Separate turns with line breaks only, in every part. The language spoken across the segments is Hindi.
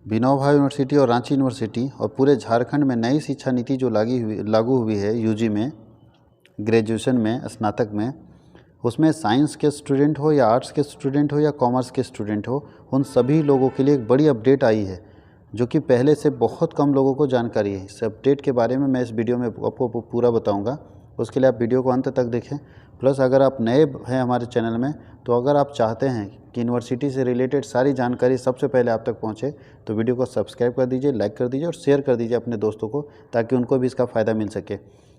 विनोबा यूनिवर्सिटी और रांची यूनिवर्सिटी और पूरे झारखंड में नई शिक्षा नीति जो लागू हुई है यूजी में, ग्रेजुएशन में, स्नातक में, उसमें साइंस के स्टूडेंट हो या आर्ट्स के स्टूडेंट हो या कॉमर्स के स्टूडेंट हो, उन सभी लोगों के लिए एक बड़ी अपडेट आई है जो कि पहले से बहुत कम लोगों को जानकारी है। इस अपडेट के बारे में मैं इस वीडियो में आपको पूरा बताऊंगा। उसके लिए आप वीडियो को अंत तक देखें। प्लस अगर आप नए हैं हमारे चैनल में, तो अगर आप चाहते हैं कि यूनिवर्सिटी से रिलेटेड सारी जानकारी सबसे पहले आप तक पहुंचे, तो वीडियो को सब्सक्राइब कर दीजिए, लाइक कर दीजिए और शेयर कर दीजिए अपने दोस्तों को, ताकि उनको भी इसका फ़ायदा मिल सके।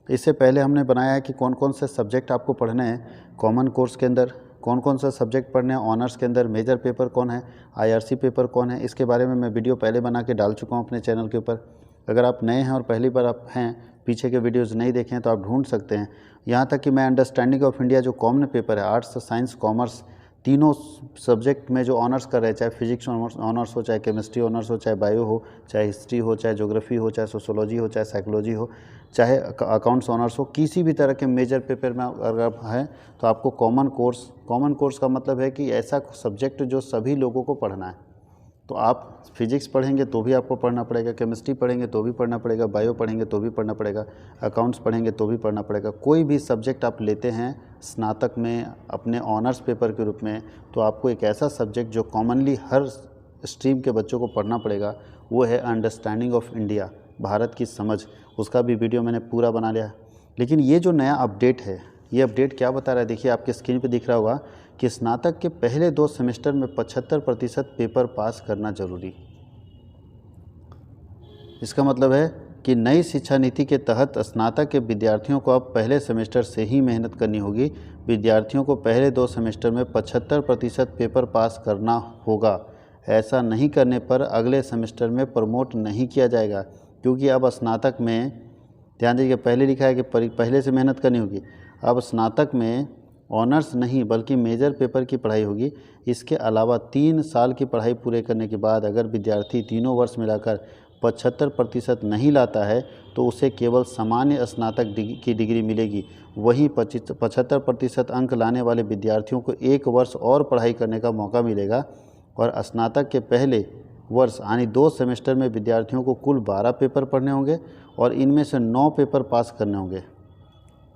इससे पहले हमने बनाया है कि कौन कौन से सब्जेक्ट आपको पढ़ने हैं कॉमन कोर्स के अंदर, कौन कौन सा सब्जेक्ट पढ़ने हैं ऑनर्स के अंदर, मेजर पेपर कौन है, आईआरसी पेपर कौन है, इसके बारे में मैं वीडियो पहले बना के डाल चुका हूँ अपने चैनल के ऊपर। अगर आप नए हैं और पहली बार आप हैं, पीछे के वीडियोज़ नहीं देखें तो आप ढूंढ सकते हैं। यहाँ तक कि मैं अंडरस्टैंडिंग ऑफ इंडिया जो कॉमन पेपर है, आर्ट्स साइंस कॉमर्स तीनों सब्जेक्ट में जो ऑनर्स कर रहे हैं, चाहे फिजिक्स ऑनर्स हो, चाहे केमिस्ट्री ऑनर्स हो, चाहे बायो हो, चाहे हिस्ट्री हो, चाहे ज्योग्राफी हो, चाहे सोशोलॉजी हो, चाहे साइकोलॉजी हो, चाहे अकाउंट्स ऑनर्स हो, किसी भी तरह के मेजर पेपर में अगर आप हैं तो आपको कॉमन कोर्स का मतलब है कि ऐसा सब्जेक्ट जो सभी लोगों को पढ़ना है। तो आप फिजिक्स पढ़ेंगे तो भी आपको पढ़ना पड़ेगा, केमिस्ट्री पढ़ेंगे तो भी पढ़ना पड़ेगा, बायो पढ़ेंगे तो भी पढ़ना पड़ेगा, अकाउंट्स पढ़ेंगे तो भी पढ़ना पड़ेगा। कोई भी सब्जेक्ट आप लेते हैं स्नातक में अपने ऑनर्स पेपर के रूप में, तो आपको एक ऐसा सब्जेक्ट जो कॉमनली हर स्ट्रीम के बच्चों को पढ़ना पड़ेगा, वो है अंडरस्टैंडिंग ऑफ इंडिया, भारत की समझ। उसका भी वीडियो मैंने पूरा बना लिया है। लेकिन ये जो नया अपडेट है, ये अपडेट क्या बता रहा है, देखिए आपके स्क्रीन पे दिख रहा होगा कि स्नातक के पहले 2 सेमेस्टर में 75% पेपर पास करना जरूरी। इसका मतलब है कि नई शिक्षा नीति के तहत स्नातक के विद्यार्थियों को अब पहले सेमेस्टर से ही मेहनत करनी होगी। विद्यार्थियों को पहले 2 सेमेस्टर में 75% पेपर पास करना होगा। ऐसा नहीं करने पर अगले सेमेस्टर में प्रमोट नहीं किया जाएगा, क्योंकि अब स्नातक में, ध्यान दीजिए, पहले लिखा है कि पहले से मेहनत करनी होगी, अब स्नातक में ऑनर्स नहीं बल्कि मेजर पेपर की पढ़ाई होगी। इसके अलावा 3 साल की पढ़ाई पूरे करने के बाद अगर विद्यार्थी तीनों वर्ष मिलाकर 75% नहीं लाता है तो उसे केवल सामान्य स्नातक की डिग्री मिलेगी। वहीं 75% अंक लाने वाले विद्यार्थियों को 1 वर्ष और पढ़ाई करने का मौका मिलेगा और स्नातक के पहले वर्ष यानी 2 सेमेस्टर में विद्यार्थियों को कुल 12 पेपर पढ़ने होंगे और इनमें से 9 पेपर पास करने होंगे।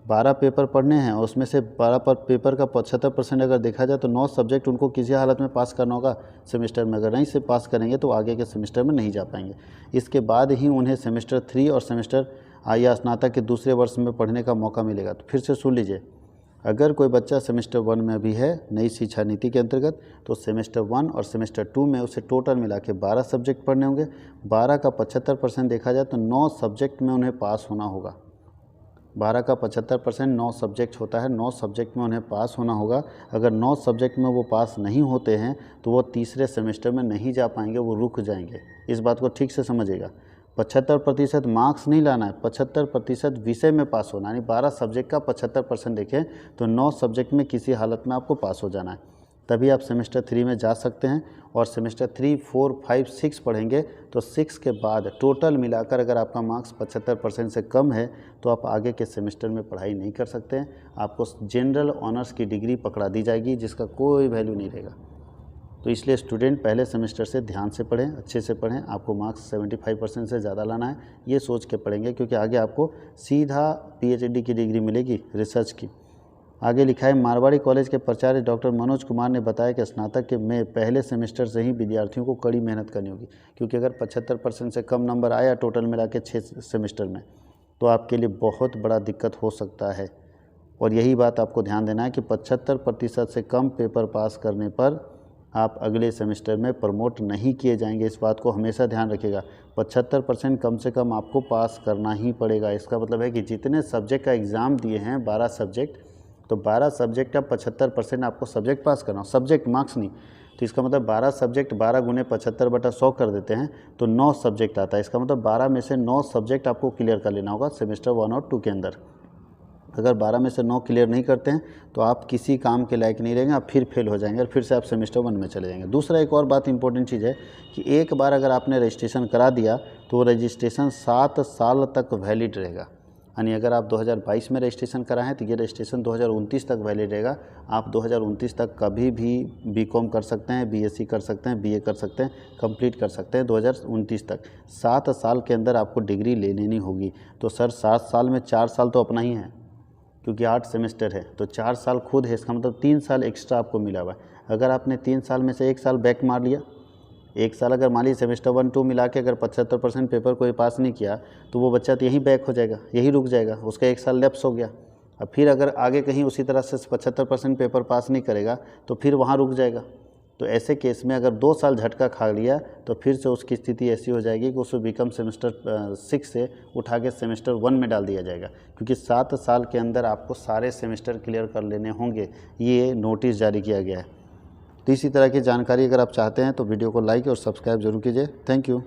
12 पेपर पढ़ने हैं और उसमें से 12 पेपर का 75% अगर देखा जाए तो 9 सब्जेक्ट उनको किसी हालत में पास करना होगा सेमेस्टर में। अगर नहीं से पास करेंगे तो आगे के सेमेस्टर में नहीं जा पाएंगे। इसके बाद ही उन्हें सेमेस्टर 3 और सेमेस्टर या स्नातक के दूसरे वर्ष में पढ़ने का मौका मिलेगा। तो फिर से सुन लीजिए, अगर कोई बच्चा सेमेस्टर 1 में भी है नई शिक्षा नीति के अंतर्गत, तो सेमेस्टर 1 और सेमेस्टर 2 में उसे टोटल मिला के 12 सब्जेक्ट पढ़ने होंगे। 12 का 75% देखा जाए तो 9 सब्जेक्ट में उन्हें पास होना होगा। 12 का 75% 9 सब्जेक्ट होता है, 9 सब्जेक्ट में उन्हें पास होना होगा। अगर 9 सब्जेक्ट में वो पास नहीं होते हैं तो वो तीसरे सेमेस्टर में नहीं जा पाएंगे, वो रुक जाएंगे। इस बात को ठीक से समझिएगा। 75% मार्क्स नहीं लाना है, 75% विषय में पास होना है। यानी 12 सब्जेक्ट का 75% देखें तो 9 सब्जेक्ट में किसी हालत में आपको पास हो जाना है, तभी आप सेमेस्टर 3 में जा सकते हैं। और सेमेस्टर 3, 4, 5, 6 पढ़ेंगे तो 6 के बाद टोटल मिलाकर अगर आपका मार्क्स 75% से कम है तो आप आगे के सेमेस्टर में पढ़ाई नहीं कर सकते हैं। आपको जनरल ऑनर्स की डिग्री पकड़ा दी जाएगी जिसका कोई वैल्यू नहीं रहेगा। तो इसलिए स्टूडेंट पहले सेमेस्टर से ध्यान से पढ़ें, अच्छे से पढ़ें। आपको मार्क्स 75% से ज़्यादा लाना है, ये सोच के पढ़ेंगे, क्योंकि आगे आपको सीधा PhD की डिग्री मिलेगी रिसर्च की। आगे लिखा है, मारवाड़ी कॉलेज के प्राचार्य डॉक्टर मनोज कुमार ने बताया कि स्नातक के में पहले सेमेस्टर से ही विद्यार्थियों को कड़ी मेहनत करनी होगी, क्योंकि अगर 75% से कम नंबर आया टोटल मिला के 6 सेमेस्टर में तो आपके लिए बहुत बड़ा दिक्कत हो सकता है। और यही बात आपको ध्यान देना है कि 75% से कम पेपर पास करने पर आप अगले सेमेस्टर में प्रमोट नहीं किए जाएंगे। इस बात को हमेशा ध्यान रखिएगा। 75% कम से कम आपको पास करना ही पड़ेगा। इसका मतलब है कि जितने सब्जेक्ट का एग्ज़ाम दिए हैं 12 सब्जेक्ट, तो 12 सब्जेक्ट का 75% आपको सब्जेक्ट पास करना हो, सब्जेक्ट मार्क्स नहीं। तो इसका मतलब 12 सब्जेक्ट 12 गुने 75/100 कर देते हैं तो 9 सब्जेक्ट आता है। इसका मतलब 12 में से 9 सब्जेक्ट आपको क्लियर कर लेना होगा सेमेस्टर 1 और 2 के अंदर। अगर 12 में से 9 क्लियर नहीं करते हैं तो आप किसी काम के लायक नहीं रहेंगे, आप फिर फेल हो जाएंगे और फिर से आप सेमेस्टर 1 में चले जाएंगे। दूसरा एक और बात इंपॉर्टेंट चीज़ है कि एक बार अगर आपने रजिस्ट्रेशन करा दिया तो रजिस्ट्रेशन 7 साल तक वैलिड रहेगा। यानी अगर आप 2022 में रजिस्ट्रेशन कराएं तो ये रजिस्ट्रेशन 2029 तक वैलिड रहेगा। आप 2029 तक कभी भी बीकॉम कर सकते हैं, बीएससी कर सकते हैं, बीए कर सकते हैं, कंप्लीट कर सकते हैं 2029 तक। 7 साल के अंदर आपको डिग्री ले लेनी होगी। तो सर 7 साल में 4 साल तो अपना ही है, क्योंकि 8 सेमेस्टर है, तो 4 साल खुद है, इसका मतलब 3 साल एक्स्ट्रा आपको मिला हुआ है। अगर आपने 3 साल में से 1 साल बैक मार लिया, 1 साल अगर मान लीजिए सेमेस्टर 1 2 मिला के अगर 75% पेपर कोई पास नहीं किया, तो वो बच्चा तो यहीं बैक हो जाएगा, यहीं रुक जाएगा, उसका 1 साल लैप्स हो गया। अब फिर अगर आगे कहीं उसी तरह से 75% पेपर पास नहीं करेगा तो फिर वहाँ रुक जाएगा। तो ऐसे केस में अगर 2 साल झटका खा लिया तो फिर से उसकी स्थिति ऐसी हो जाएगी कि उसको बीकॉम सेमेस्टर 6 से उठा के सेमेस्टर 1 में डाल दिया जाएगा, क्योंकि 7 साल के अंदर आपको सारे सेमेस्टर क्लियर कर लेने होंगे, ये नोटिस जारी किया गया है। तो इसी तरह की जानकारी अगर आप चाहते हैं तो वीडियो को लाइक और सब्सक्राइब जरूर कीजिए। Thank you.